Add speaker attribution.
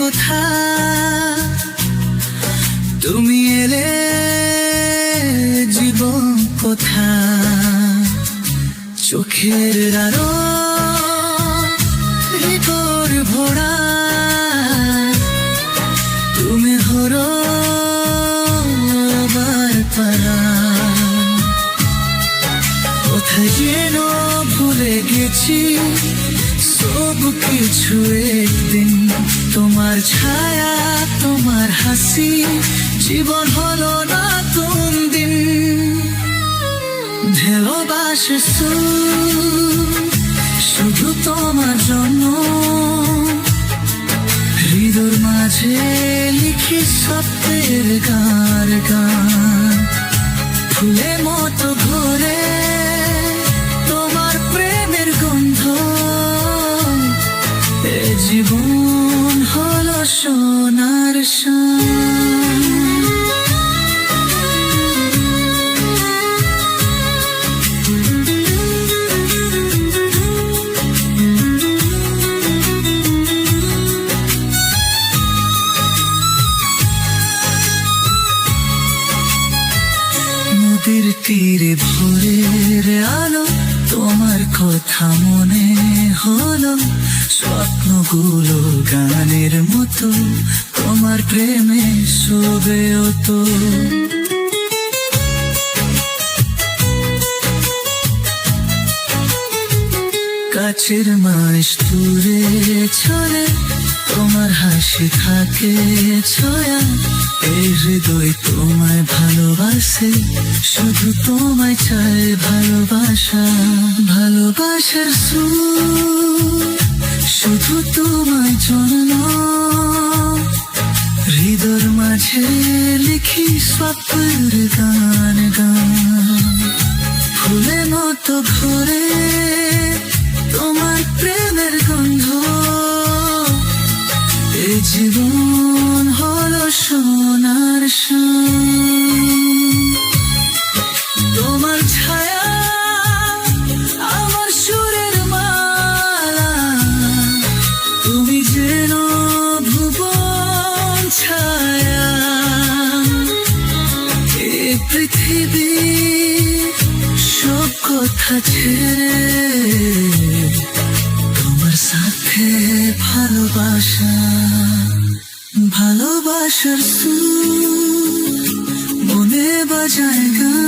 Speaker 1: কথা, তুমি এলে জীবন কথা, চোখের আলো হৃদয় ভরা, তুমি হরো আবার পারা। কোথায় যেন ভুলে গেছি সব কিছু, একদিন তোমার ছায়া তোমার হাসি, জীবন হলো নতুন দিন। ভালোবাসি শুধু তোমার জন্য, হৃদয়ের মাঝে লিখি স্বপ্নের গান গান, ফুলের মতো ঘুরে তোমার প্রেমের গন্ধ, এ জীবন হলো সোনার শান। নদীর তীরে ভোরের আলো, তোমার কথা মনে হলো, স্বপ্নগুলো গানের মতো তোমার প্রেমে শোভেও তো। কাছের মাস দূরে চলে, তোমার হাসি থাকে ছয়া, এই হৃদয় তোমায় ভালোবাসে, শুধু তোমায় চায় ভালোবাসা। ভালোবাসার সুর শুধু তোমায় জন্য, হৃদয়ের মাঝে লিখি স্বপ্নের গান গান, ফুলের মতো ঘুরে তোমার প্রেমের গন্ধ, এ জীবন হলো সোনার শান। তোমার ছায়া আমার সুরের মালা, তুমি যেন ভুবন ছায়া, এ পৃথিবী সব কথা ছেড়ে তোমার সাথে ভালোবাসা। ভালোবাসার সুর মনে বাজায় গান,